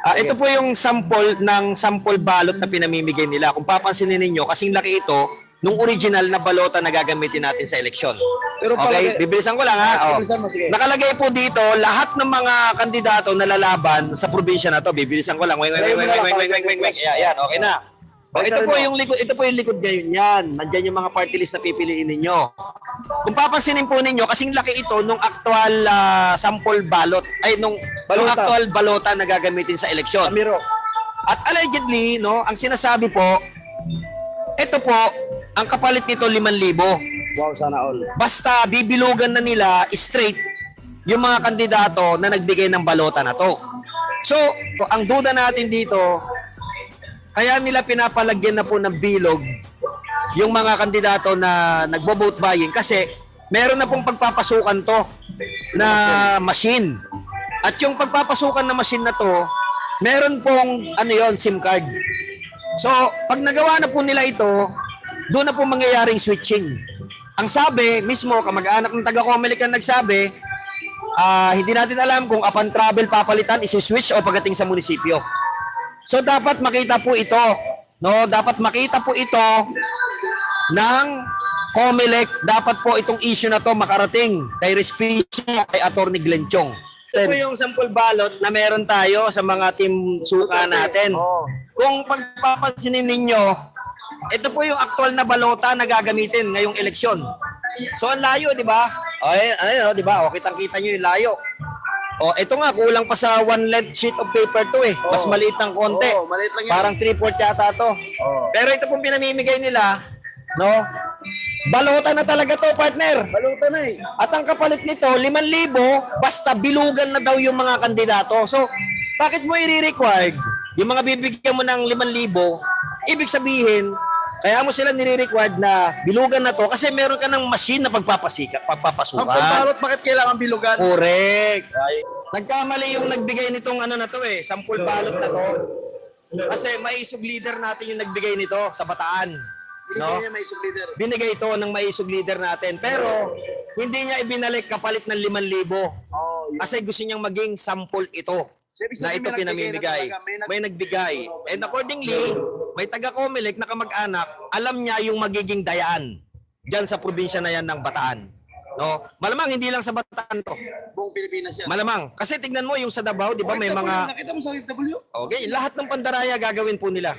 Ito po yung sample balot na pinamimigay nila. Kung papansinin ninyo, kasing laki ito nung original na balota na gagamitin natin sa eleksyon. Pero Okay, bibilisan ko lang ha. Bibilisan mo, sige. Nakalagay po dito lahat ng mga kandidato na lalaban sa probinsya na to. Bibilisan ko lang. Weng. Ayan, okay na. Ito po yung likod ngayon yan. Nandiyan yung mga party list na pipiliin ninyo. Kung papansinin po ninyo, kasing laki ito nung actual sample balot, nung actual balota na gagamitin sa eleksyon. Amiro. At allegedly, no, ang sinasabi po, ito po, ang kapalit nito 5,000. Wow, sana all. Basta bibilugan na nila straight yung mga kandidato na nagbigay ng balota na to. So, ang duda natin dito, kaya nila pinapalagyan na po ng bilog yung mga kandidato na nagbo-vote buying kasi meron na pong pagpapasukan to na machine. At yung pagpapasukan na machine na to, meron pong SIM card. So, pag nagawa na po nila ito, doon na po mangyayaring switching. Ang sabi, mismo, kamag-anak ng taga-Comelec ang nagsabi, hindi natin alam kung upon travel papalitan, isi-switch o pagdating sa munisipyo. So, dapat makita po ito, no? Dapat makita po ito ng Comelec. Dapat po itong issue na to makarating kay Respicia, kay Atty. Glenn Chong. Ito po yung sample balot na meron tayo sa mga team suka natin. Kung pagpapansinin ninyo, ito po yung aktual na balota na gagamitin ngayong eleksyon. So, ang layo, di ba? Ayun, di ba? O, kitang-kita nyo yung layo. O, ito nga, kulang pa sa 1 length sheet of paper to eh. Mas maliit ng konti. Maliit lang yan. Parang 3/4 yata to. Pero ito pong pinamimigay nila, no? Balota na talaga to, partner. Balota na eh. At ang kapalit nito, 5,000, basta bilugan na daw yung mga kandidato. So, bakit mo i-required yung mga bibigyan mo ng 5,000? Ibig sabihin, kaya mo sila nire-required na bilugan na to kasi meron ka ng machine na pagpapasukan. Sample balot, bakit kailangan bilugan? Correct. Nagkamali yung nagbigay nitong na to eh, sample balot na to. Kasi maisog leader natin yung nagbigay nito sa Bataan. No? Binigay niya may leader. Binigay ito ng maisog leader natin. Pero hindi niya ibinalik kapalit ng 5,000. Kasi gusto niyang maging sample ito. Na ito pinamimigay. May nagbigay. And accordingly, may taga-Comelec na kamag-anak, alam niya yung magiging dayaan diyan sa probinsya na yan ng Bataan. No? Malamang hindi lang sa Bataan to. Buong Pilipinas yan. Malamang. Kasi tignan mo yung sa Davao, di ba may mga... Nakita mo sa OFW? Okay, lahat ng pandaraya gagawin po nila.